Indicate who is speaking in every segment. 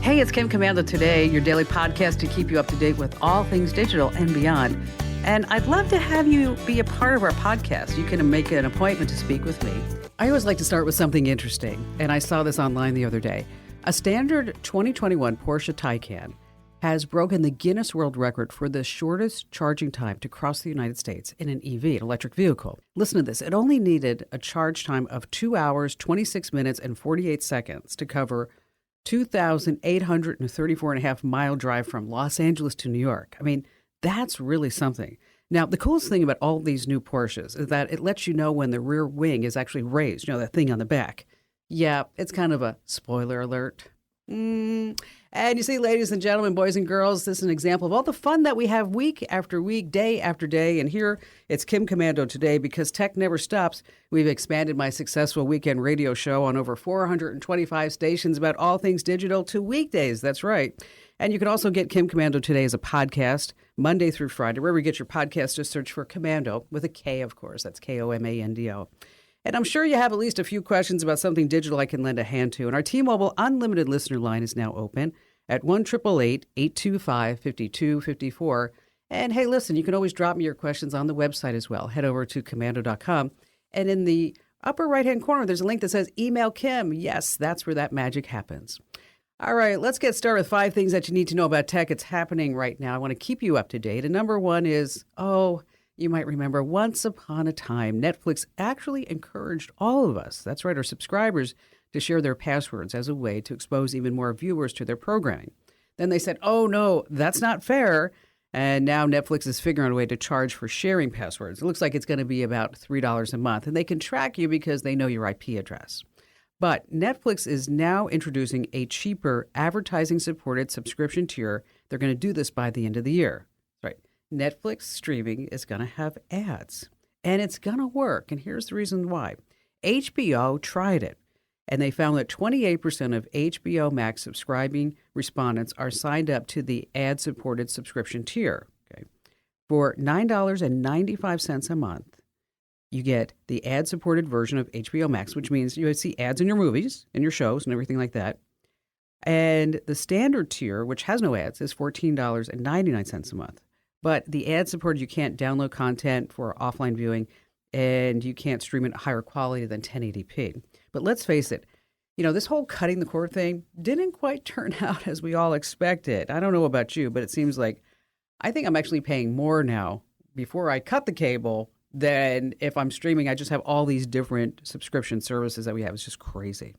Speaker 1: Hey, it's Kim Commando Today, your daily podcast to keep you up to date with all things digital and beyond. And I'd love to have you be a part of our podcast. You can make an appointment to speak with me. I always like to start with something interesting, and I saw this online the other day. A standard 2021 Porsche Taycan has broken the Guinness World Record for the shortest charging time to cross the United States in an EV, an electric vehicle. Listen to this. It only needed a charge time of 2 hours, 26 minutes, and 48 seconds to cover 2,834.5 mile drive from Los Angeles to New York. I mean, that's really something. Now, the coolest thing about all these new Porsches is that it lets you know when the rear wing is actually raised, that thing on the back. Yeah, it's kind of a spoiler alert. And you see, ladies and gentlemen, boys and girls, this is an example of all the fun that we have week after week, day after day. And here it's Kim Commando Today because tech never stops. We've expanded my successful weekend radio show on over 425 stations about all things digital to weekdays. That's right. And you can also get Kim Commando Today as a podcast Monday through Friday. Wherever you get your podcast, just search for Commando with a K, of course. That's Komando. And I'm sure you have at least a few questions about something digital I can lend a hand to. And our T-Mobile Unlimited listener line is now open at 1-888-825-5254. And hey, listen, you can always drop me your questions on the website as well. Head over to commando.com. And in the upper right-hand corner, there's a link that says Email Kim. Yes, that's where that magic happens. All right, let's get started with 5 things that you need to know about tech. It's happening right now. I want to keep you up to date. And number one is, you might remember once upon a time, Netflix actually encouraged all of us, that's right, our subscribers, to share their passwords as a way to expose even more viewers to their programming. Then they said, oh, no, that's not fair. And now Netflix is figuring out a way to charge for sharing passwords. It looks like it's going to be about $3 a month. And they can track you because they know your IP address. But Netflix is now introducing a cheaper advertising-supported subscription tier. They're going to do this by the end of the year. Right. Netflix streaming is going to have ads, and it's going to work. And here's the reason why. HBO tried it, and they found that 28% of HBO Max subscribing respondents are signed up to the ad-supported subscription tier. Okay. For $9.95 a month, you get the ad-supported version of HBO Max, which means you see ads in your movies, in your shows, and everything like that. And the standard tier, which has no ads, is $14.99 a month. But the ad-supported, you can't download content for offline viewing, and you can't stream it at higher quality than 1080p. But let's face it, this whole cutting the cord thing didn't quite turn out as we all expected. I don't know about you, but it seems like I think I'm actually paying more now before I cut the cable than if I'm streaming. I just have all these different subscription services that we have. It's just crazy.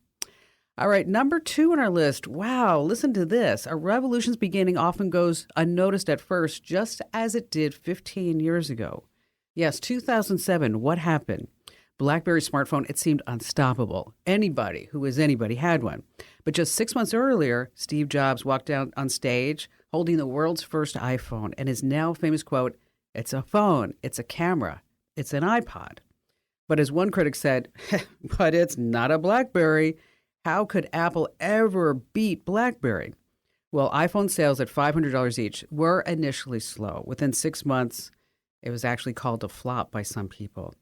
Speaker 1: All right, number 2 on our list. Wow, listen to this. A revolution's beginning often goes unnoticed at first, just as it did 15 years ago. Yes, 2007, what happened? BlackBerry smartphone, it seemed unstoppable. Anybody who was anybody had one. But just 6 months earlier, Steve Jobs walked out on stage holding the world's first iPhone and his now famous quote, "It's a phone, it's a camera, it's an iPod." But as one critic said, but it's not a BlackBerry. How could Apple ever beat BlackBerry? Well, iPhone sales at $500 each were initially slow. Within 6 months, it was actually called a flop by some people.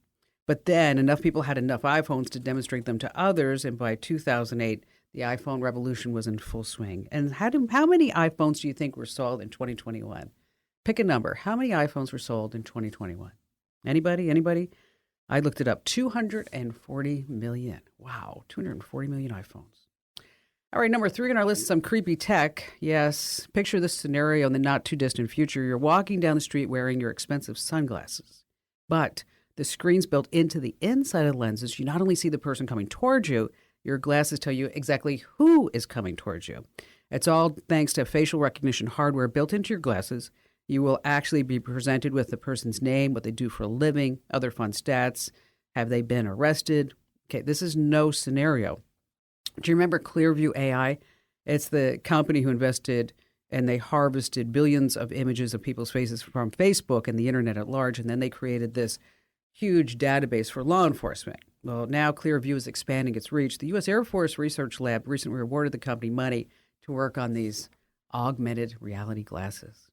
Speaker 1: But then enough people had enough iPhones to demonstrate them to others, and by 2008, the iPhone revolution was in full swing. And how many iPhones do you think were sold in 2021? Pick a number. How many iPhones were sold in 2021? Anybody? I looked it up. 240 million. Wow, 240 million iPhones. All right, number 3 on our list is some creepy tech. Yes, picture this scenario in the not-too-distant future. You're walking down the street wearing your expensive sunglasses, but the screen's built into the inside of the lenses. You not only see the person coming towards you, your glasses tell you exactly who is coming towards you. It's all thanks to facial recognition hardware built into your glasses. You will actually be presented with the person's name, what they do for a living, other fun stats. Have they been arrested? Okay, this is no scenario. Do you remember Clearview AI? It's the company who invested and they harvested billions of images of people's faces from Facebook and the internet at large, and then they created this huge database for law enforcement. Well, now Clearview is expanding its reach. The U.S. Air Force Research Lab recently awarded the company money to work on these augmented reality glasses.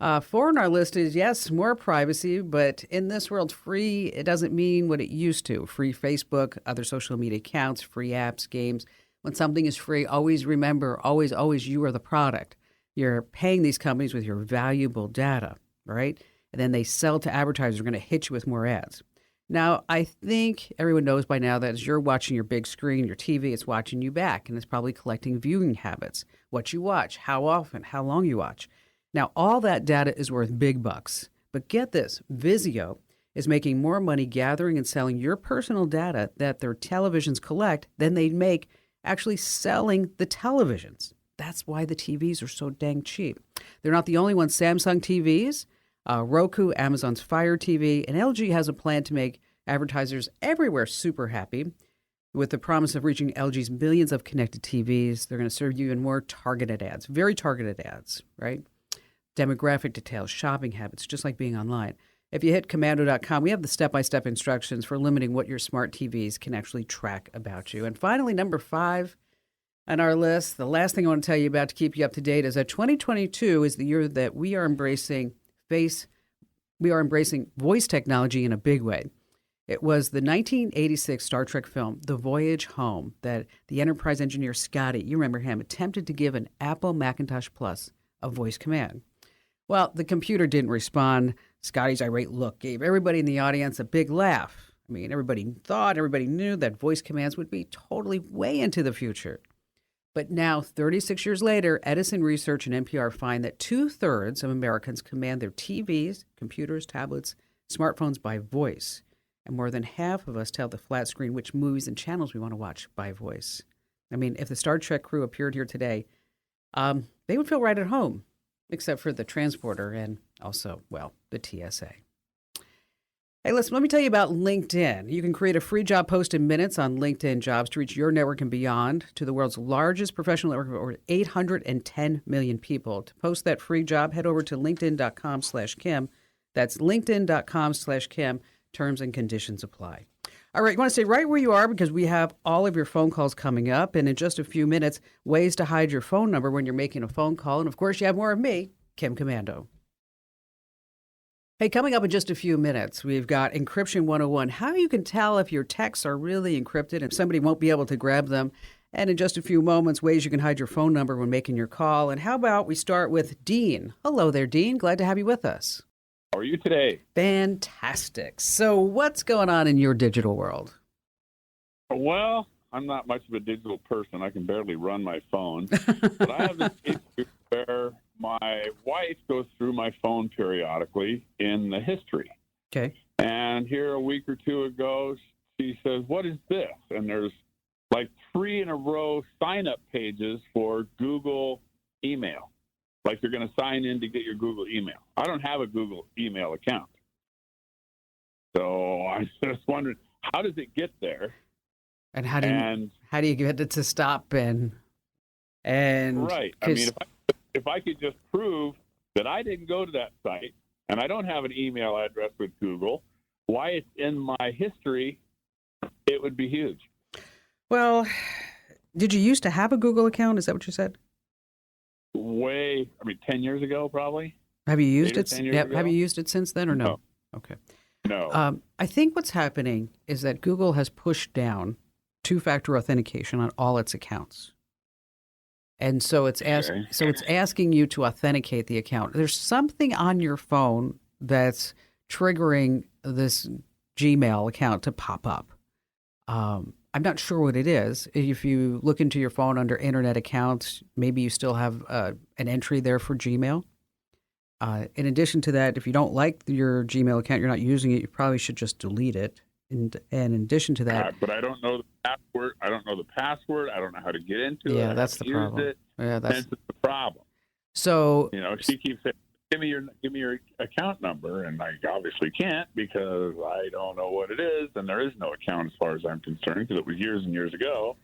Speaker 1: 4 on our list is, yes, more privacy, but in this world, free, it doesn't mean what it used to. Free Facebook, other social media accounts, free apps, games. When something is free, always remember, always, always, you are the product. You're paying these companies with your valuable data, right? And then they sell to advertisers who are going to hit you with more ads. Now, I think everyone knows by now that as you're watching your big screen, your TV, it's watching you back, and it's probably collecting viewing habits, what you watch, how often, how long you watch. Now, all that data is worth big bucks. But get this, Vizio is making more money gathering and selling your personal data that their televisions collect than they make actually selling the televisions. That's why the TVs are so dang cheap. They're not the only ones. Samsung TVs, Roku, Amazon's Fire TV, and LG has a plan to make advertisers everywhere super happy. With the promise of reaching LG's millions of connected TVs, they're going to serve you even more targeted ads, very targeted ads, right? Demographic details, shopping habits, just like being online. If you hit commando.com, we have the step-by-step instructions for limiting what your smart TVs can actually track about you. And finally, number 5 on our list, the last thing I want to tell you about to keep you up to date is that 2022 is the year that we are embracing voice technology in a big way. It was the 1986 Star Trek film, The Voyage Home, that the Enterprise engineer Scotty, you remember him, attempted to give an Apple Macintosh Plus a voice command. Well, the computer didn't respond. Scotty's irate look gave everybody in the audience a big laugh. I mean, everybody knew that voice commands would be totally way into the future. But now, 36 years later, Edison Research and NPR find that 2/3 of Americans command their TVs, computers, tablets, smartphones by voice. And more than half of us tell the flat screen which movies and channels we want to watch by voice. I mean, if the Star Trek crew appeared here today, they would feel right at home, except for the transporter and also, well, the TSA. Hey, listen, let me tell you about LinkedIn. You can create a free job post in minutes on LinkedIn Jobs to reach your network and beyond to the world's largest professional network of over 810 million people. To post that free job, head over to linkedin.com/Kim. That's linkedin.com/Kim. Terms and conditions apply. All right, you want to stay right where you are because we have all of your phone calls coming up. And in just a few minutes, ways to hide your phone number when you're making a phone call. And of course, you have more of me, Kim Commando. Hey, coming up in just a few minutes, we've got Encryption 101, how you can tell if your texts are really encrypted and somebody won't be able to grab them. And in just a few moments, ways you can hide your phone number when making your call. And how about we start with Dean? Hello there, Dean. Glad to have you with us.
Speaker 2: How are you today?
Speaker 1: Fantastic. So what's going on in your digital world?
Speaker 2: Well, I'm not much of a digital person. I can barely run my phone. But I have this issue where my wife goes through my phone periodically in the history.
Speaker 1: Okay.
Speaker 2: And here a week or two ago, she says, "What is this?" And there's like 3 in a row sign-up pages for Google email. Like you're going to sign in to get your Google email. I don't have a Google email account. So I just wondered, how does it get there?
Speaker 1: And how do you get it to stop and
Speaker 2: right. I mean, if I could just prove that I didn't go to that site and I don't have an email address with Google, why it's in my history, it would be huge.
Speaker 1: Well, did you used to have a Google account? Is that what you said?
Speaker 2: 10 years ago, probably.
Speaker 1: Have you used it?
Speaker 2: Ago?
Speaker 1: Have you used it since then or no? Okay.
Speaker 2: No.
Speaker 1: I think what's happening is that Google has pushed down two-factor authentication on all its accounts. And so it's asking you to authenticate the account. There's something on your phone that's triggering this Gmail account to pop up. I'm not sure what it is. If you look into your phone under internet accounts, maybe you still have an entry there for Gmail. In addition to that, if you don't like your Gmail account, you're not using it, you probably should just delete it. And in addition to that,
Speaker 2: but I don't know the password. I don't know how to get into it.
Speaker 1: Yeah, that's the problem. Yeah, that's
Speaker 2: the problem.
Speaker 1: So
Speaker 2: she keeps saying, "Give me your account number," and I obviously can't because I don't know what it is, and there is no account as far as I'm concerned because it was years and years ago.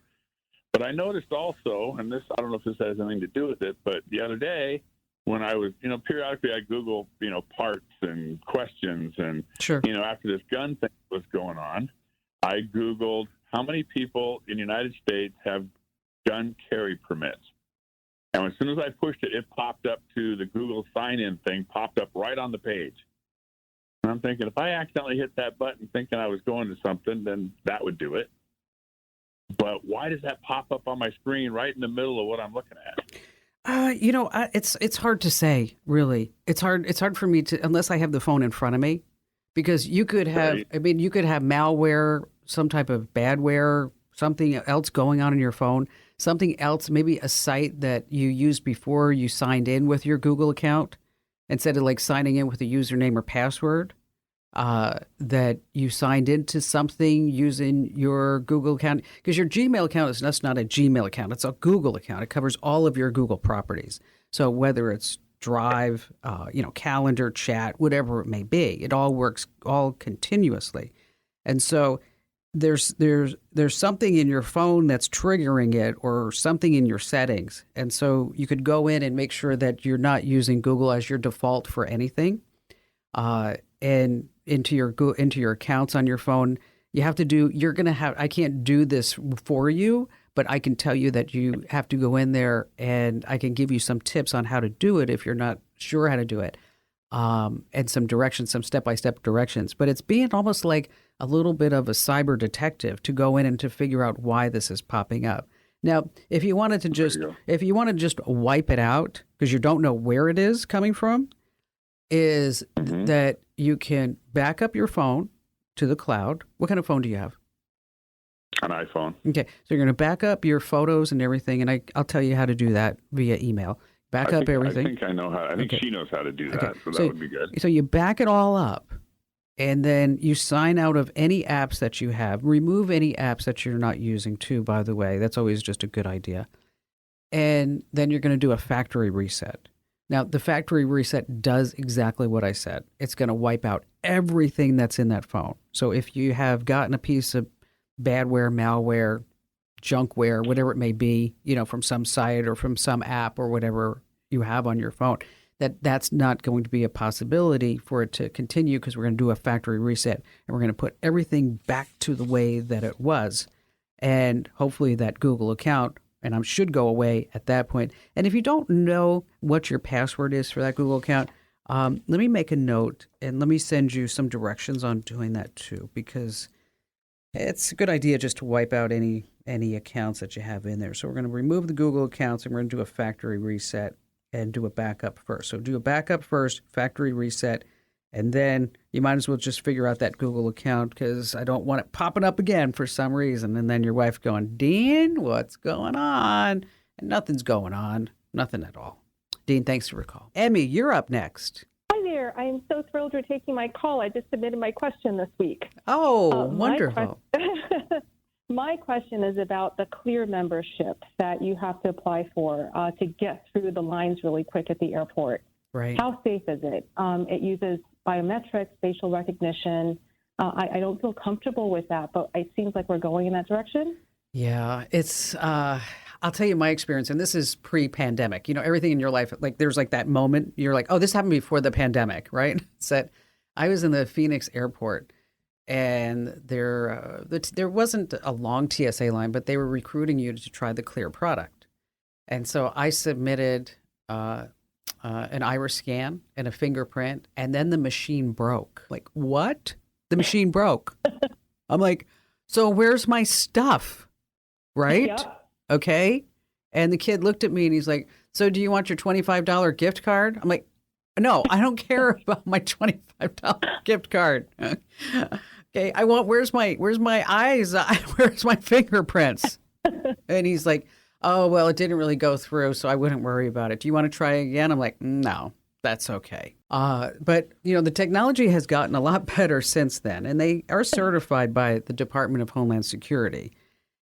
Speaker 2: But I noticed also, and this I don't know if this has anything to do with it, but the other day when I was, periodically I Google, parts and questions, and
Speaker 1: sure.
Speaker 2: After this gun thing was going on, I Googled how many people in the United States have gun carry permits. And as soon as I pushed it, it popped up to the Google sign-in thing, popped up right on the page. And I'm thinking, if I accidentally hit that button thinking I was going to something, then that would do it. But why does that pop up on my screen right in the middle of what I'm looking at?
Speaker 1: It's hard to say, really. It's hard for me to, unless I have the phone in front of me, because you could have,
Speaker 2: Right.
Speaker 1: I mean, you could have malware, some type of badware, something else going on in your phone, something else, maybe a site that you used before you signed in with your Google account, instead of like signing in with a username or password. That you signed into something using your Google account, because your Gmail account is that's not a Gmail account, it's a Google account. It covers all of your Google properties. So whether it's Drive, calendar, chat, whatever it may be, it all works all continuously. And so there's something in your phone that's triggering it, or something in your settings. And so you could go in and make sure that you're not using Google as your default for anything. And into your accounts on your phone, you're going to have, I can't do this for you, but I can tell you that you have to go in there, and I can give you some tips on how to do it if you're not sure how to do it. And some directions, some step-by-step directions. But it's being almost like a little bit of a cyber detective to go in and to figure out why this is popping up. Now, if you want to just wipe it out because you don't know where it is coming from, is that you can back up your phone to the cloud. What kind of phone do you have?
Speaker 2: An iPhone.
Speaker 1: Okay, so you're going to back up your photos and everything, and I'll tell you how to do that via email. Back up everything.
Speaker 2: I think I know how. I think she knows how to do that,
Speaker 1: Okay.
Speaker 2: so that would be good.
Speaker 1: So you back it all up, and then you sign out of any apps that you have. Remove any apps that you're not using too, by the way. That's always just a good idea. And then you're going to do a factory reset. Now, the factory reset does exactly what I said. It's going to wipe out everything that's in that phone. So if you have gotten a piece of badware, malware, junkware, whatever it may be, from some site or from some app or whatever you have on your phone, that's not going to be a possibility for it to continue, because we're going to do a factory reset, and we're going to put everything back to the way that it was. And hopefully that Google account should go away at that point. And if you don't know what your password is for that Google account, let me make a note and let me send you some directions on doing that too, because it's a good idea just to wipe out any accounts that you have in there. So we're going to remove the Google accounts, and we're going to do a factory reset and do a backup first. So do a backup first, factory reset, and then you might as well just figure out that Google account, because I don't want it popping up again for some reason. And then your wife going, Dean, what's going on? And nothing's going on. Nothing at all. Dean, thanks for your call. Emmy, you're up next.
Speaker 3: Hi there. I'm so thrilled you're taking my call. I just submitted my question this week.
Speaker 1: Oh, wonderful.
Speaker 3: My question is about the Clear membership that you have to apply for to get through the lines really quick at the airport.
Speaker 1: Right.
Speaker 3: How safe is it? It uses biometrics, facial recognition. I don't feel comfortable with that, but it seems like we're going in that direction.
Speaker 1: Yeah, it's, I'll tell you my experience, and this is pre-pandemic. Everything in your life, like there's like that moment, you're like, oh, this happened before the pandemic, right? So I was in the Phoenix airport, and there wasn't a long TSA line, but they were recruiting you to try the Clear product. And so I submitted an iris scan and a fingerprint, and then the machine broke. Like, what? The machine broke. I'm like, so where's my stuff? Right?
Speaker 3: Yeah.
Speaker 1: Okay. And the kid looked at me and he's like, so do you want your $25 gift card? I'm like, no, I don't care about my $25 gift card. Okay. I want, where's my eyes? Where's my fingerprints? And he's like, oh, well, it didn't really go through, so I wouldn't worry about it. Do you want to try again? I'm like, no, that's okay. But, the technology has gotten a lot better since then, and they are certified by the Department of Homeland Security.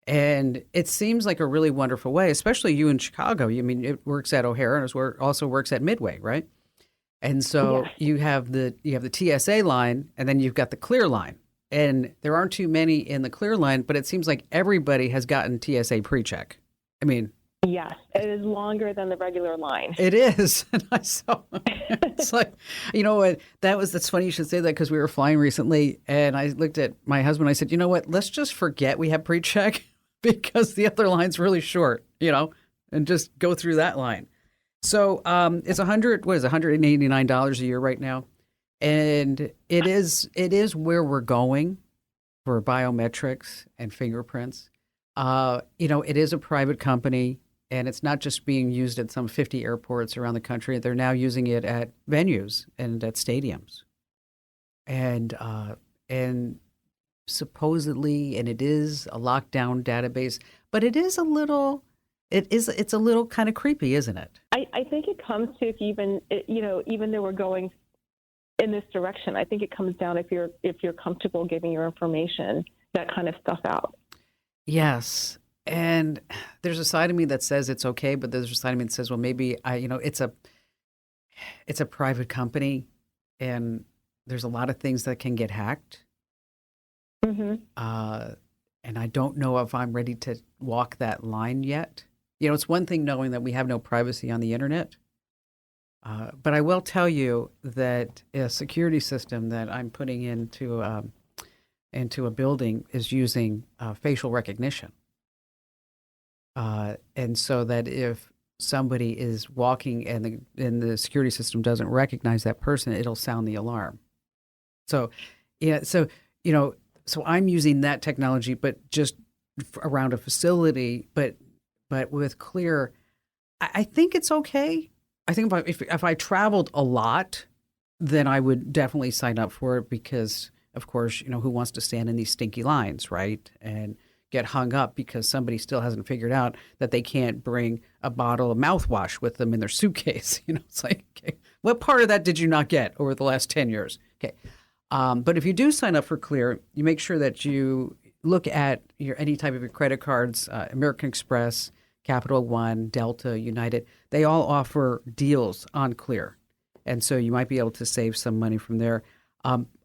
Speaker 1: And it seems like a really wonderful way, especially you in Chicago. I mean, it works at O'Hare, and it also works at Midway, right? And so
Speaker 3: Yes.
Speaker 1: you have the TSA line, and then you've got the Clear line. And there aren't too many in the Clear line, but it seems like everybody has gotten TSA pre-check. I mean,
Speaker 3: Yes, it is longer than the regular line.
Speaker 1: it is. And I saw, it's like, you know what? That's funny you should say that, because we were flying recently, and I looked at my husband. I said, you know what? Let's just forget we have pre-check, because the other line's really short, and just go through that line. So it's $189 a year right now. And it is where we're going for biometrics and fingerprints. It is a private company, and it's not just being used at some 50 airports around the country. They're now using it at venues and at stadiums. And supposedly, and it is a lockdown database, but it's a little kind of creepy, isn't it?
Speaker 3: I think it comes to even though we're going in this direction, I think it comes down if you're comfortable giving your information, that kind of stuff out.
Speaker 1: Yes. And there's a side of me that says it's okay, but there's a side of me that says, well, maybe it's a private company, and there's a lot of things that can get hacked.
Speaker 3: Mm-hmm.
Speaker 1: And I don't know if I'm ready to walk that line yet. It's one thing knowing that we have no privacy on the internet. But I will tell you that a security system that I'm putting into a building is using facial recognition. And so that if somebody is walking and the security system doesn't recognize that person, it'll sound the alarm. So I'm using that technology, but just around a facility, but with Clear, I think it's okay. I think if I traveled a lot, then I would definitely sign up for it because, of course, who wants to stand in these stinky lines, right? And get hung up because somebody still hasn't figured out that they can't bring a bottle of mouthwash with them in their suitcase. It's like, okay, what part of that did you not get over the last 10 years? Okay. But if you do sign up for Clear, you make sure that you look at any type of your credit cards, American Express, Capital One, Delta, United. They all offer deals on Clear. And so you might be able to save some money from there.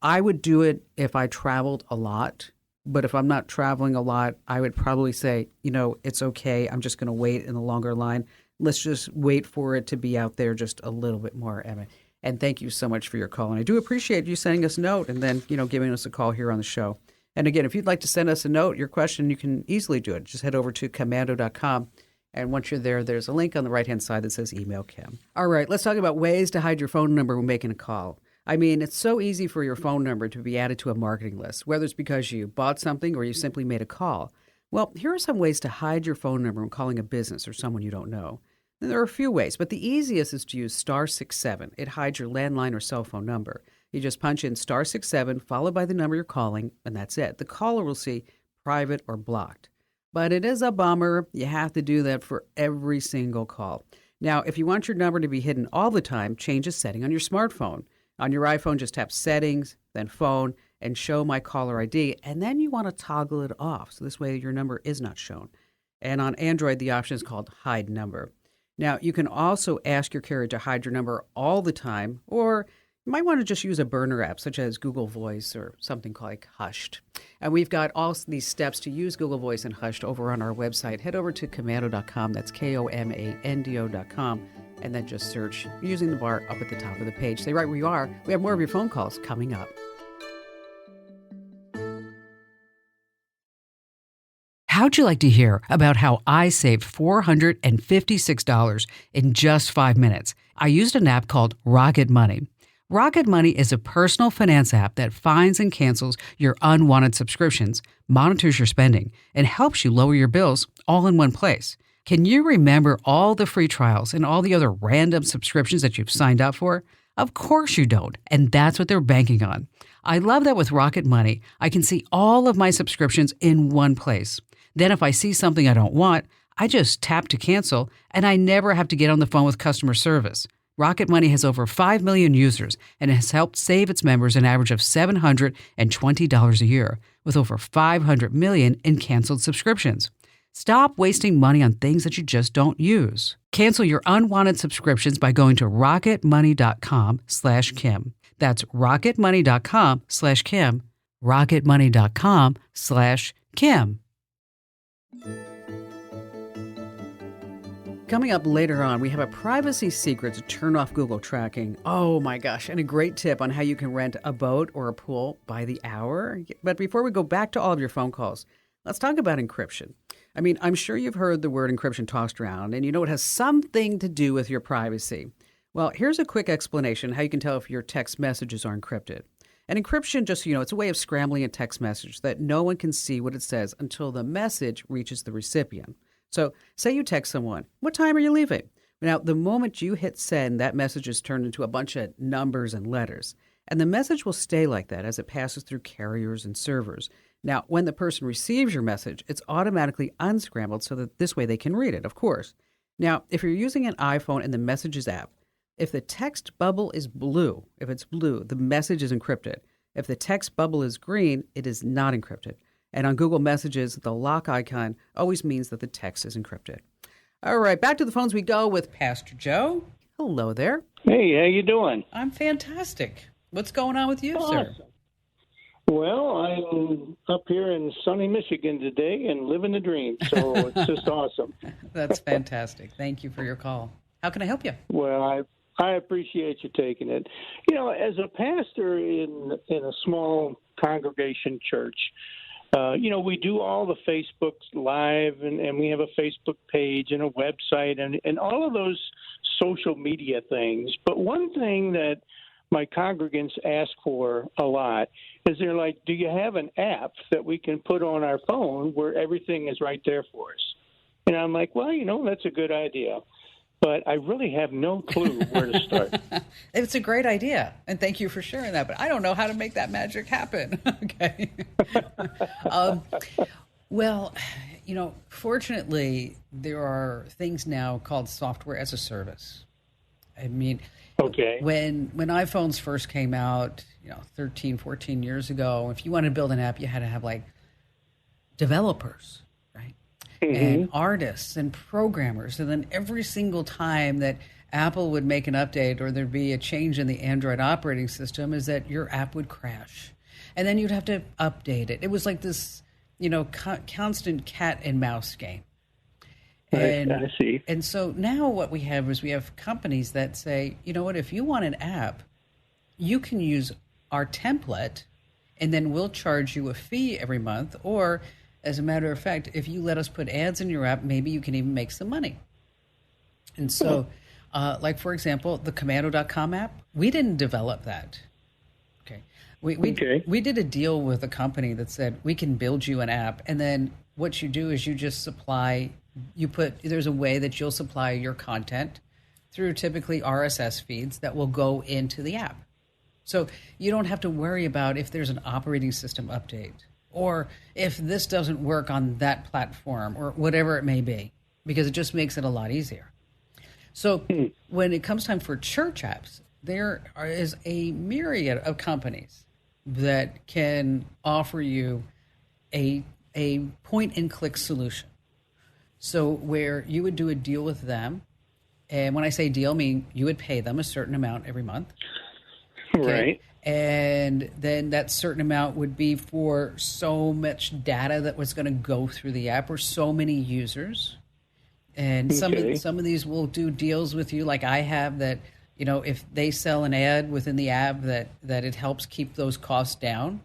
Speaker 1: I would do it if I traveled a lot. But if I'm not traveling a lot, I would probably say, it's okay. I'm just going to wait in the longer line. Let's just wait for it to be out there just a little bit more, Emma. And thank you so much for your call. And I do appreciate you sending us a note and then, giving us a call here on the show. And again, if you'd like to send us a note, your question, you can easily do it. Just head over to commando.com. And once you're there, there's a link on the right-hand side that says Email Kim. All right, let's talk about ways to hide your phone number when making a call. I mean, it's so easy for your phone number to be added to a marketing list, whether it's because you bought something or you simply made a call. Well, here are some ways to hide your phone number when calling a business or someone you don't know. And there are a few ways, but the easiest is to use *67. It hides your landline or cell phone number. You just punch in *67 followed by the number you're calling, and that's it. The caller will see private or blocked. But it is a bummer. You have to do that for every single call. Now, if you want your number to be hidden all the time, change a setting on your smartphone. On your iPhone, just tap Settings, then Phone, and Show My Caller ID, and then you want to toggle it off, so this way your number is not shown. And on Android, the option is called Hide Number. Now, you can also ask your carrier to hide your number all the time, or you might want to just use a burner app, such as Google Voice or something like Hushed. And we've got all these steps to use Google Voice and Hushed over on our website. Head over to commando.com, that's KOMANDO.com. And then just search using the bar up at the top of the page. Stay right where you are. We have more of your phone calls coming up. How'd you like to hear about how I saved $456 in just 5 minutes? I used an app called Rocket Money. Rocket Money is a personal finance app that finds and cancels your unwanted subscriptions, monitors your spending, and helps you lower your bills all in one place. Can you remember all the free trials and all the other random subscriptions that you've signed up for? Of course you don't, and that's what they're banking on. I love that with Rocket Money, I can see all of my subscriptions in one place. Then if I see something I don't want, I just tap to cancel, and I never have to get on the phone with customer service. Rocket Money has over 5 million users and has helped save its members an average of $720 a year, with over 500 million in canceled subscriptions. Stop wasting money on things that you just don't use. Cancel your unwanted subscriptions by going to rocketmoney.com/Kim. That's rocketmoney.com/Kim. rocketmoney.com/Kim. Coming up later on, we have a privacy secret to turn off Google tracking. Oh my gosh, and a great tip on how you can rent a boat or a pool by the hour. But before we go back to all of your phone calls, let's talk about encryption. I mean, I'm sure you've heard the word encryption tossed around, and you know it has something to do with your privacy. Well, here's a quick explanation how you can tell if your text messages are encrypted. And encryption, just so you know, it's a way of scrambling a text message that no one can see what it says until the message reaches the recipient. So say you text someone, "What time are you leaving?" Now, the moment you hit send, that message is turned into a bunch of numbers and letters. And the message will stay like that as it passes through carriers and servers. Now, when the person receives your message, it's automatically unscrambled so that this way they can read it, of course. Now, if you're using an iPhone in the Messages app, if the text bubble is blue, if it's blue, the message is encrypted. If the text bubble is green, it is not encrypted. And on Google Messages, the lock icon always means that the text is encrypted. All right, back to the phones we go with Pastor Joe. Hello there.
Speaker 4: Hey, how you doing?
Speaker 1: I'm fantastic. What's going on with you,
Speaker 4: Awesome.
Speaker 1: sir?
Speaker 4: Well, I'm up here in sunny Michigan today and living the dream, so it's just awesome.
Speaker 1: That's fantastic. Thank you for your call. How can I help you?
Speaker 4: Well, I appreciate you taking it. You know, as a pastor in a small congregation church, you know, we do all the Facebook Live, and we have a Facebook page and a website and all of those social media things. But one thing that my congregants ask for a lot is they're like, do you have an app that we can put on our phone where everything is right there for us? And I'm like, well, you know, that's a good idea. But I really have no clue where to start.
Speaker 1: It's a great idea, and thank you for sharing that. But I don't know how to make that magic happen. Okay. Well, you know, fortunately, there are things now called software as a service. I mean,
Speaker 4: okay.
Speaker 1: When iPhones first came out, you know, 13, 14 years ago, if you wanted to build an app, you had to have like developers, right? And artists and programmers. And then every single time that Apple would make an update or there'd be a change in the Android operating system is that your app would crash. And then you'd have to update it. It was like this, you know, constant cat and mouse game. And,
Speaker 4: I see.
Speaker 1: And so now what we have is we have companies that say, you know what, if you want an app, you can use our template and then we'll charge you a fee every month. Or as a matter of fact, if you let us put ads in your app, maybe you can even make some money. And so, like, for example, the commando.com app, we didn't develop that. Okay. We did a deal with a company that said we can build you an app. And then what you do is you just supply, there's a way that you'll supply your content through typically RSS feeds that will go into the app. So you don't have to worry about if there's an operating system update or if this doesn't work on that platform or whatever it may be, because it just makes it a lot easier. So when it comes time for church apps, there is a myriad of companies that can offer you a point-and-click solution. So where you would do a deal with them, and when I say deal, I mean you would pay them a certain amount every month. Okay?
Speaker 4: Right.
Speaker 1: And then that certain amount would be for so much data that was going to go through the app or so many users. And some of these will do deals with you like I have that, you know, if they sell an ad within the app that it helps keep those costs down.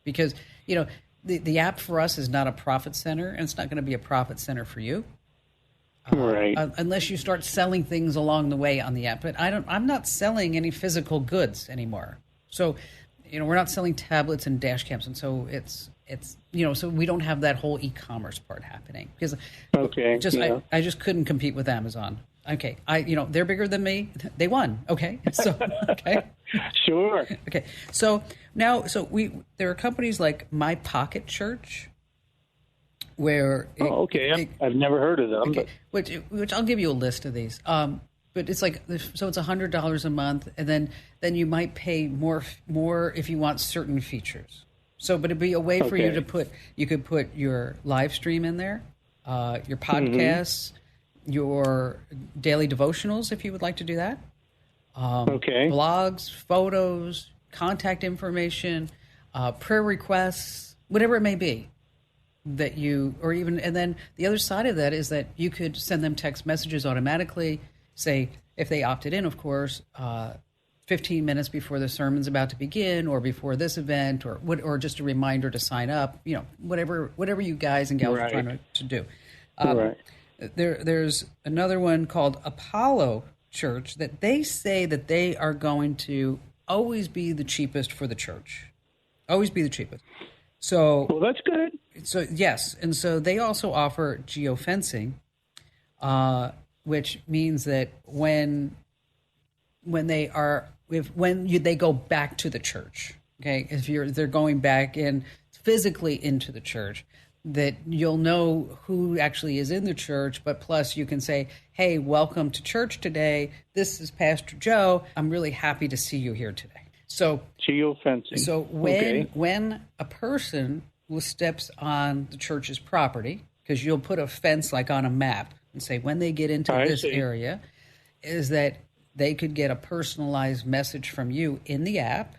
Speaker 1: Because, you know, the app for us is not a profit center, and it's not going to be a profit center for you.
Speaker 4: Right.
Speaker 1: Unless you start selling things along the way on the app. But I'm not selling any physical goods anymore. So, you know, we're not selling tablets and dash cams. And so it's you know, so we don't have that whole e-commerce part happening because I just couldn't compete with Amazon. Okay. They're bigger than me. They won. Okay. So, okay.
Speaker 4: Sure.
Speaker 1: Okay. So now, there are companies like My Pocket Church where.
Speaker 4: I've never heard of them.
Speaker 1: Okay. Which I'll give you a list of these. But it's like, so it's $100 a month, and then you might pay more if you want certain features. So, but it'd be a way for you to you could put your live stream in there, your podcasts, your daily devotionals, if you would like to do that. Blogs, photos, contact information, prayer requests, whatever it may be and then the other side of that is that you could send them text messages automatically. Say, if they opted in, of course, 15 minutes before the sermon's about to begin or before this event or just a reminder to sign up, you know, whatever you guys and gals are trying to do. There's another one called Apollo Church that they say that they are going to always be the cheapest for the church. Always be the cheapest. So,
Speaker 4: Well, that's good.
Speaker 1: so yes, and so they also offer geofencing, which means that when they go back to the church, okay, if they're going back in physically into the church, that you'll know who actually is in the church, but plus you can say, hey, welcome to church today. This is Pastor Joe. I'm really happy to see you here today. So
Speaker 4: Geofencing.
Speaker 1: So when a person steps on the church's property, because you'll put a fence like on a map and say when they get into this area, is that they could get a personalized message from you in the app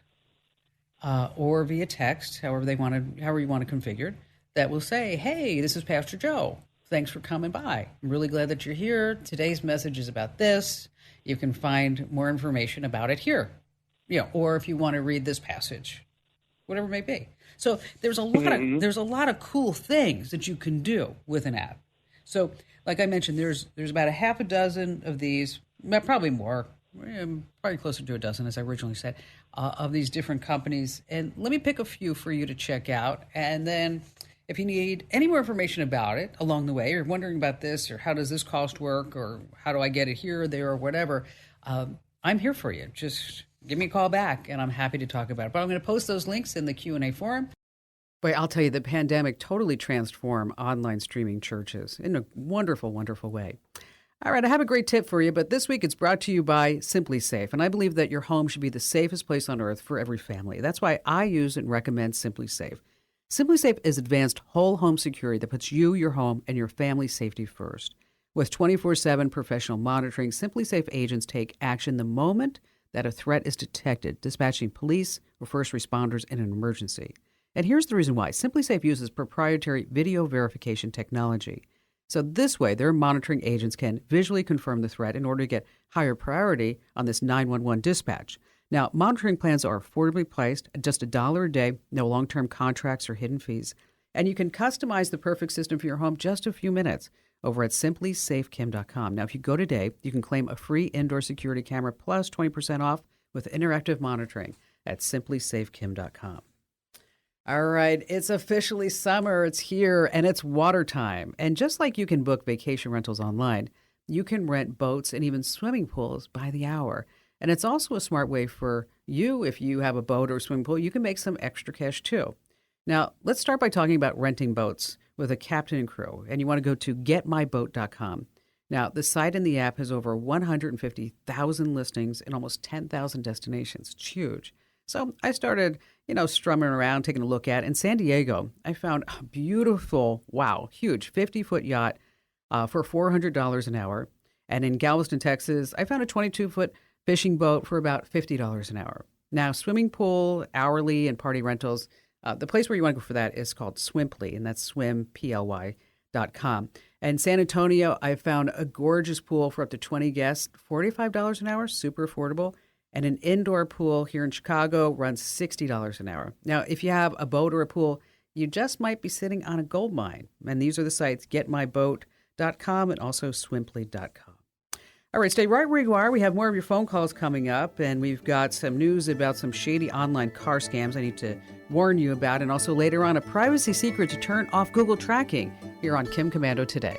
Speaker 1: or via text, however you want to configure it, that will say, hey, this is Pastor Joe. Thanks for coming by. I'm really glad that you're here. Today's message is about this. You can find more information about it here. Or if you want to read this passage, whatever it may be. So there's a lot of cool things that you can do with an app. So, like I mentioned, there's about a half a dozen of these, probably more, probably closer to a dozen, as I originally said, of these different companies. And let me pick a few for you to check out. And then if you need any more information about it along the way, or wondering about this, or how does this cost work, or how do I get it here or there or whatever, I'm here for you. Just give me a call back, and I'm happy to talk about it. But I'm going to post those links in the Q&A forum. Boy, I'll tell you, the pandemic totally transformed online streaming churches in a wonderful, wonderful way. All right, I have a great tip for you, but this week it's brought to you by Simply Safe, and I believe that your home should be the safest place on earth for every family. That's why I use and recommend Simply Safe. Simply Safe is advanced whole home security that puts you, your home, and your family's safety first. With 24/7 professional monitoring, Simply Safe agents take action the moment that a threat is detected, dispatching police or first responders in an emergency. And here's the reason why. Simply Safe uses proprietary video verification technology. So this way, their monitoring agents can visually confirm the threat in order to get higher priority on this 911 dispatch. Now, monitoring plans are affordably priced at just $1 a day, no long-term contracts or hidden fees. And you can customize the perfect system for your home just a few minutes over at simplysafekim.com. Now, if you go today, you can claim a free indoor security camera plus 20% off with interactive monitoring at simplysafekim.com. All right, it's officially summer. It's here, and it's water time. And just like you can book vacation rentals online, you can rent boats and even swimming pools by the hour. And it's also a smart way for you, if you have a boat or swimming pool, you can make some extra cash too. Now, let's start by talking about renting boats with a captain and crew. And you want to go to getmyboat.com. Now, the site and the app has over 150,000 listings and almost 10,000 destinations. It's huge. So I started, strumming around, taking a look at. In San Diego, I found a beautiful, huge 50-foot yacht for $400 an hour. And in Galveston, Texas, I found a 22-foot fishing boat for about $50 an hour. Now, swimming pool, hourly, and party rentals, the place where you want to go for that is called Swimply, and that's swimply.com. And San Antonio, I found a gorgeous pool for up to 20 guests, $45 an hour, super affordable. And an indoor pool here in Chicago runs $60 an hour. Now, if you have a boat or a pool, you just might be sitting on a gold mine. And these are the sites, getmyboat.com and also swimply.com. All right, stay right where you are. We have more of your phone calls coming up, and we've got some news about some shady online car scams I need to warn you about, and also later on a privacy secret to turn off Google tracking here on Kim Komando Today.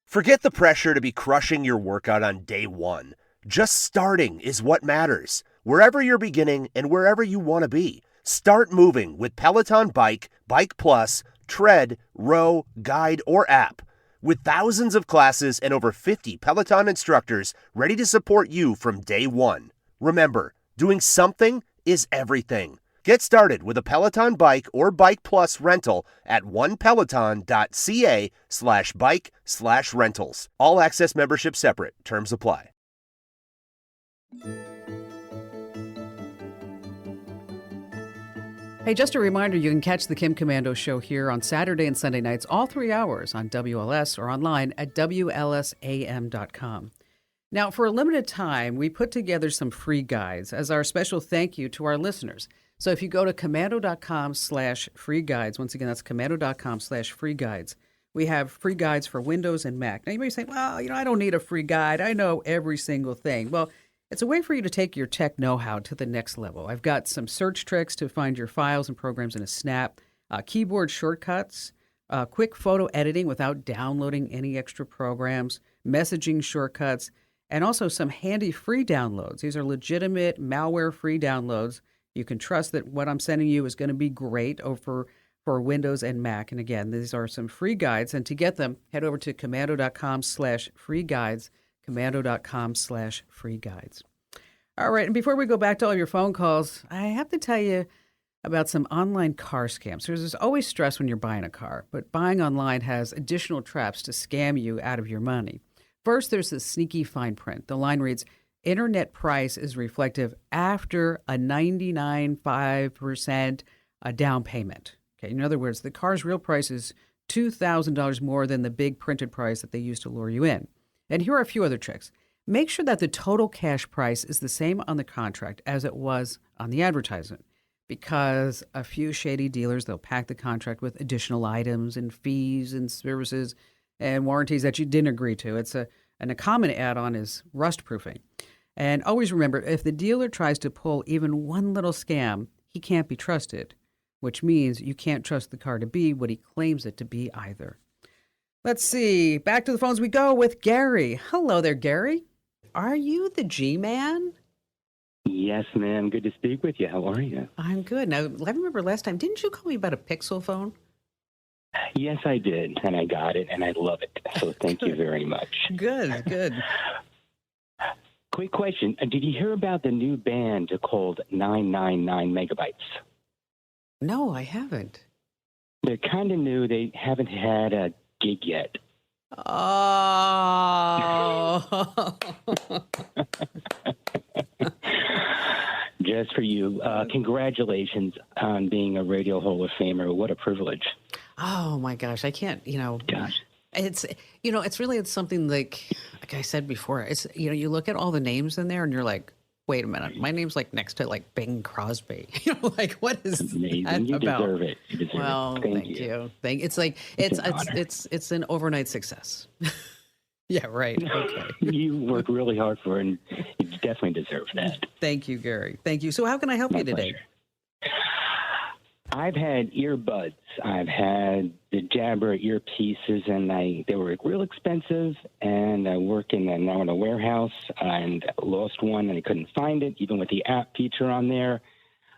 Speaker 5: Forget the pressure to be crushing your workout on day one. Just starting is what matters. Wherever you're beginning and wherever you want to be, start moving with Peloton Bike, Bike Plus, Tread, Row, Guide, or app. With thousands of classes and over 50 Peloton instructors ready to support you from day one. Remember, doing something is everything. Get started with a Peloton Bike or Bike Plus rental at onepeloton.ca/bike/rentals. All access membership separate. Terms apply.
Speaker 1: Hey, just a reminder, you can catch the Kim Komando Show here on Saturday and Sunday nights, all 3 hours on WLS or online at WLSAM.com. Now, for a limited time, we put together some free guides as our special thank you to our listeners. So if you go to komando.com/free guides, once again, that's komando.com/free guides, we have free guides for Windows and Mac. Now, you may say, well, I don't need a free guide. I know every single thing. Well, it's a way for you to take your tech know-how to the next level. I've got some search tricks to find your files and programs in a snap, keyboard shortcuts, quick photo editing without downloading any extra programs, messaging shortcuts, and also some handy free downloads. These are legitimate malware-free downloads. You can trust that what I'm sending you is going to be great for Windows and Mac. And again, these are some free guides. And to get them, head over to commando.com/free guides, commando.com/free guides. All right. And before we go back to all your phone calls, I have to tell you about some online car scams. There's always stress when you're buying a car, but buying online has additional traps to scam you out of your money. First, there's this sneaky fine print. The line reads, internet price is reflective after a 99.5% down payment. Okay, in other words, the car's real price is $2,000 more than the big printed price that they use to lure you in. And here are a few other tricks. Make sure that the total cash price is the same on the contract as it was on the advertisement, because a few shady dealers, they'll pack the contract with additional items and fees and services and warranties that you didn't agree to. And a common add-on is rust proofing. And always remember, if the dealer tries to pull even one little scam, he can't be trusted, which means you can't trust the car to be what he claims it to be either. Let's see. Back to the phones we go with Gary. Hello there, Gary. Are you the G-Man?
Speaker 6: Yes, ma'am. Good to speak with you. How are you?
Speaker 1: I'm good. Now, I remember last time, didn't you call me about a Pixel phone?
Speaker 6: Yes, I did, and I got it, and I love it. So thank you very much.
Speaker 1: Good.
Speaker 6: Quick question. Did you hear about the new band called 999 megabytes?
Speaker 1: No, I haven't.
Speaker 6: They're kind of new. They haven't had a gig yet.
Speaker 1: Oh.
Speaker 6: Just for you. Congratulations on being a Radio Hall of Famer. What a privilege.
Speaker 1: Oh, my gosh. I can't,
Speaker 6: Gosh.
Speaker 1: It's, it's something like I said before, it's, you look at all the names in there and you're like, wait a minute, my name's like next to like Bing Crosby. Like, what is
Speaker 6: amazing.
Speaker 1: that
Speaker 6: You
Speaker 1: about?
Speaker 6: deserve it. You deserve
Speaker 1: well,
Speaker 6: it.
Speaker 1: Thank you. It's like, it's an overnight success. Yeah, right. Okay.
Speaker 6: You work really hard for it, and you definitely deserve that.
Speaker 1: Thank you, Gary. Thank you. So how can I help you today?
Speaker 6: Pleasure. I've had earbuds. I've had the Jabra earpieces, and they were real expensive. And I work now in a warehouse, and lost one, and I couldn't find it, even with the app feature on there.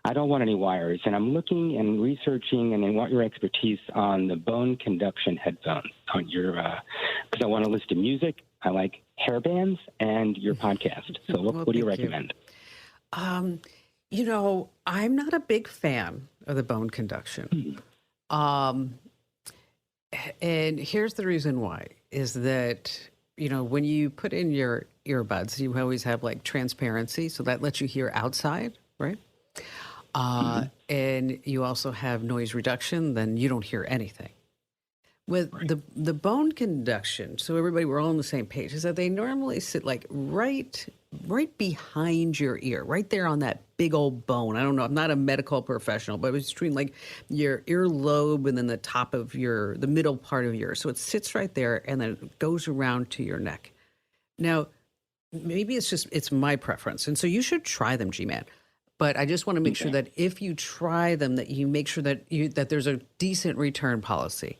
Speaker 6: I don't want any wires, and I'm looking and researching, and I want your expertise on the bone conduction headphones on your, because I want to listen to music. I like hair bands and your podcast. So what do you recommend?
Speaker 1: I'm not a big fan of the bone conduction. And here's the reason why, is that, when you put in your earbuds, you always have like transparency. So that lets you hear outside, right? And you also have noise reduction, then you don't hear anything. With the bone conduction, so everybody, we're all on the same page, is that they normally sit like right behind your ear, right there on that big old bone. I don't know, I'm not a medical professional, but it's between like your earlobe and then the top of the middle part of yours. So it sits right there and then it goes around to your neck. Now, maybe it's my preference. And so you should try them, G-Man. But I just want to make sure that if you try them, that you make sure that there's a decent return policy.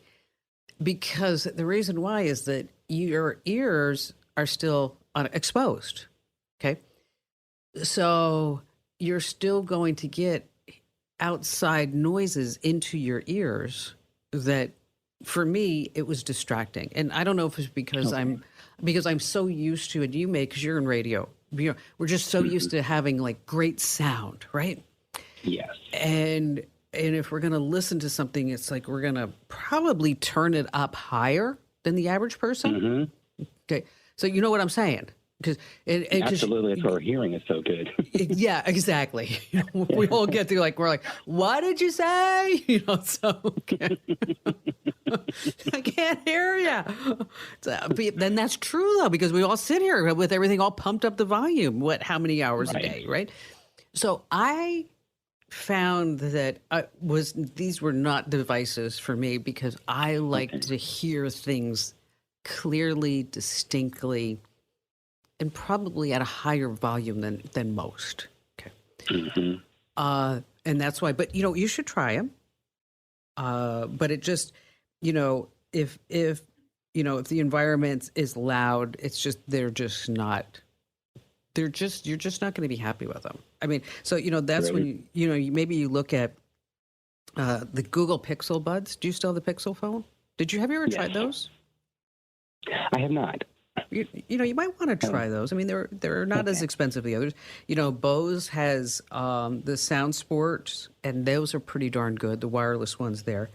Speaker 1: Because the reason why is that your ears are still exposed, okay? So you're still going to get outside noises into your ears that, for me, it was distracting. And I don't know if it's because I'm so used to it. You may, because you're in radio. We're just so used to having like great sound, right?
Speaker 6: Yes.
Speaker 1: And if we're going to listen to something, it's like we're going to probably turn it up higher than the average person. Mm-hmm. Okay. So you know what I'm saying?
Speaker 6: Absolutely. That's why our hearing is so good.
Speaker 1: Yeah, exactly. We all get to we're like, what did you say? Okay. I can't hear you. Then that's true, though, because we all sit here with everything all pumped up the volume. How many hours a day, right? So I found that these were not devices for me because I like to hear things clearly, distinctly, and probably at a higher volume than most. Okay.
Speaker 6: Mm-hmm.
Speaker 1: And that's why. But you should try them. But it just, if the environment is loud, it's just you're just not going to be happy with them. I mean, so that's when maybe you look at the Google Pixel Buds. Do you still have the Pixel phone? Have you ever tried those?
Speaker 6: I have not.
Speaker 1: You might want to try those. I mean, they're not as expensive as the others. Bose has the Sound Sport, and those are pretty darn good. The wireless ones there.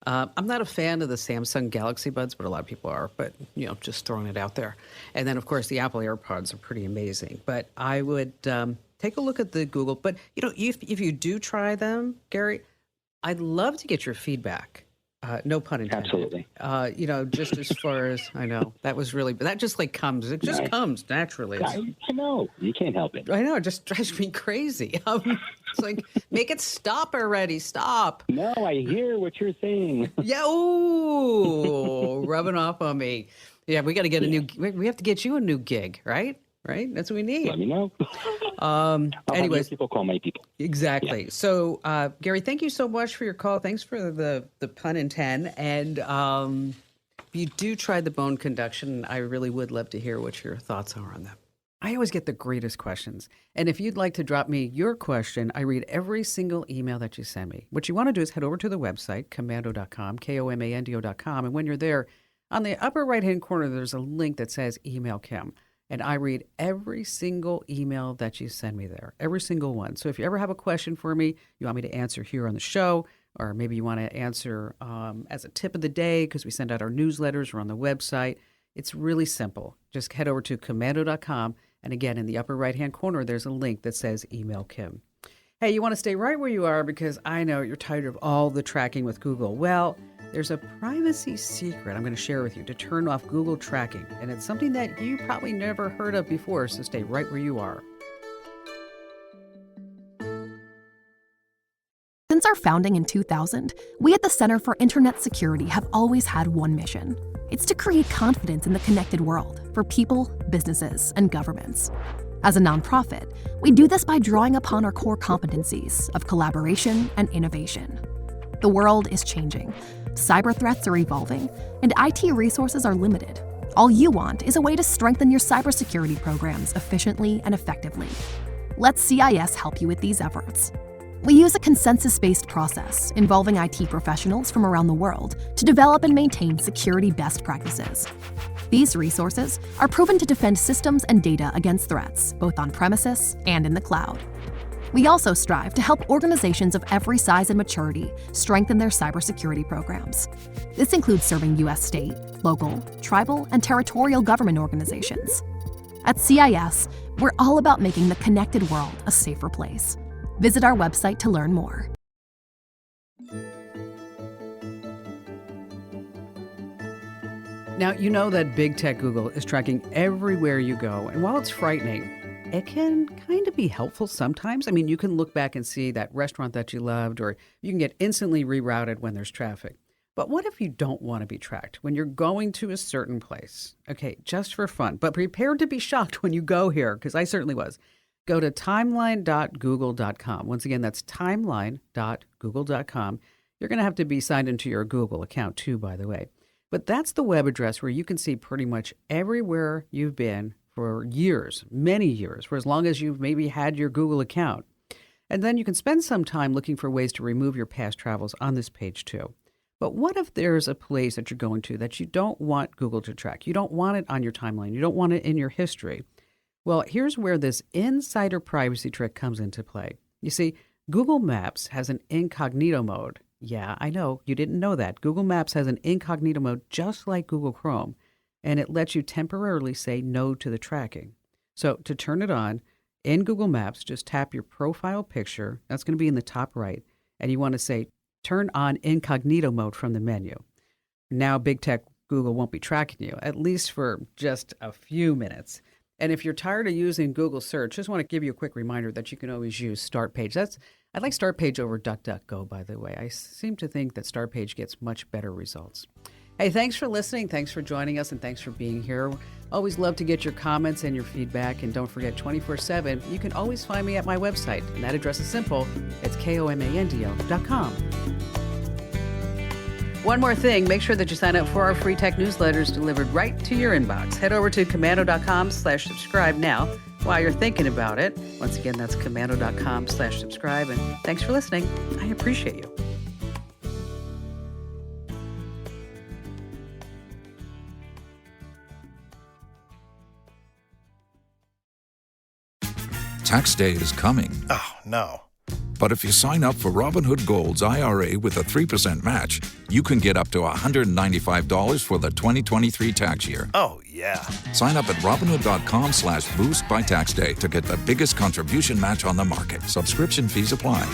Speaker 1: I'm not a fan of the Samsung Galaxy Buds, but a lot of people are. But just throwing it out there. And then, of course, the Apple AirPods are pretty amazing. But I would take a look at the Google. But if you do try them, Gary, I'd love to get your feedback. No pun intended.
Speaker 6: Absolutely.
Speaker 1: Just as far as I know, that just comes. It just comes naturally.
Speaker 6: I know. You can't help it.
Speaker 1: I know. It just drives me crazy. It's like, make it stop already. Stop.
Speaker 6: No, I hear what you're saying.
Speaker 1: Yeah. Ooh, rubbing off on me. Yeah, we got to get we have to get you a new gig, right? Right? That's what we need.
Speaker 6: Let me know.
Speaker 1: Anyways,
Speaker 6: people call my people.
Speaker 1: Exactly. Yeah. So, Gary, thank you so much for your call. Thanks for the pun in 10. And if you do try the bone conduction, I really would love to hear what your thoughts are on that. I always get the greatest questions. And if you'd like to drop me your question, I read every single email that you send me. What you want to do is head over to the website, komando.com, komando.com. And when you're there, on the upper right-hand corner, there's a link that says Email Kim. And I read every single email that you send me there, every single one. So if you ever have a question for me, you want me to answer here on the show, or maybe you want to answer as a tip of the day because we send out our newsletters or on the website, it's really simple. Just head over to komando.com. And again, in the upper right-hand corner, there's a link that says Email Kim. Hey, you want to stay right where you are because I know you're tired of all the tracking with Google. Well, there's a privacy secret I'm going to share with you to turn off Google tracking. And it's something that you probably never heard of before, so stay right where you are.
Speaker 7: Since our founding in 2000, we at the Center for Internet Security have always had one mission. It's to create confidence in the connected world for people, businesses, and governments. As a nonprofit, we do this by drawing upon our core competencies of collaboration and innovation. The world is changing. Cyber threats are evolving, and IT resources are limited. All you want is a way to strengthen your cybersecurity programs efficiently and effectively. Let CIS help you with these efforts. We use a consensus-based process involving IT professionals from around the world to develop and maintain security best practices. These resources are proven to defend systems and data against threats, both on premises and in the cloud. We also strive to help organizations of every size and maturity strengthen their cybersecurity programs. This includes serving U.S. state, local, tribal, and territorial government organizations. At CIS, we're all about making the connected world a safer place. Visit our website to learn more.
Speaker 1: Now, you know that big tech Google is tracking everywhere you go. And while it's frightening, it can kind of be helpful sometimes. I mean, you can look back and see that restaurant that you loved, or you can get instantly rerouted when there's traffic. But what if you don't want to be tracked when you're going to a certain place? Okay, just for fun, but prepare to be shocked when you go here, because I certainly was. Go to timeline.google.com. Once again, that's timeline.google.com. You're going to have to be signed into your Google account too, by the way. But that's the web address where you can see pretty much everywhere you've been for years, many years, for as long as you've maybe had your Google account. And then you can spend some time looking for ways to remove your past travels on this page too. But what if there's a place that you're going to that you don't want Google to track? You don't want it on your timeline. You don't want it in your history. Well, here's where this insider privacy trick comes into play. You see, Google Maps has an incognito mode. Yeah, I know, you didn't know that. Google Maps has an incognito mode just like Google Chrome, and it lets you temporarily say no to the tracking. So to turn it on, in Google Maps, just tap your profile picture. That's going to be in the top right, and you want to say, turn on incognito mode from the menu. Now, big tech Google won't be tracking you, at least for just a few minutes. And if you're tired of using Google search, just want to give you a quick reminder that you can always use Start Page. That's I'd like StartPage over DuckDuckGo, by the way. I seem to think that StartPage gets much better results. Hey, thanks for listening. Thanks for joining us, and thanks for being here. Always love to get your comments and your feedback. And don't forget, 24/7, you can always find me at my website. And that address is simple. It's komando.com. One more thing, make sure that you sign up for our free tech newsletters delivered right to your inbox. Head over to komando.com/subscribe now while you're thinking about it. Once again, that's komando.com/subscribe. And thanks for listening. I appreciate you.
Speaker 8: Tax day is coming.
Speaker 9: Oh, no.
Speaker 8: But if you sign up for Robinhood Gold's IRA with a 3% match, you can get up to $195 for the 2023 tax year.
Speaker 9: Oh, yeah.
Speaker 8: Sign up at Robinhood.com/boost by tax day to get the biggest contribution match on the market. Subscription fees apply.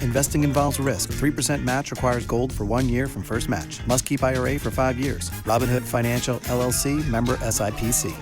Speaker 10: Investing involves risk. 3% match requires gold for 1 year from first match. Must keep IRA for 5 years. Robinhood Financial, LLC, member SIPC.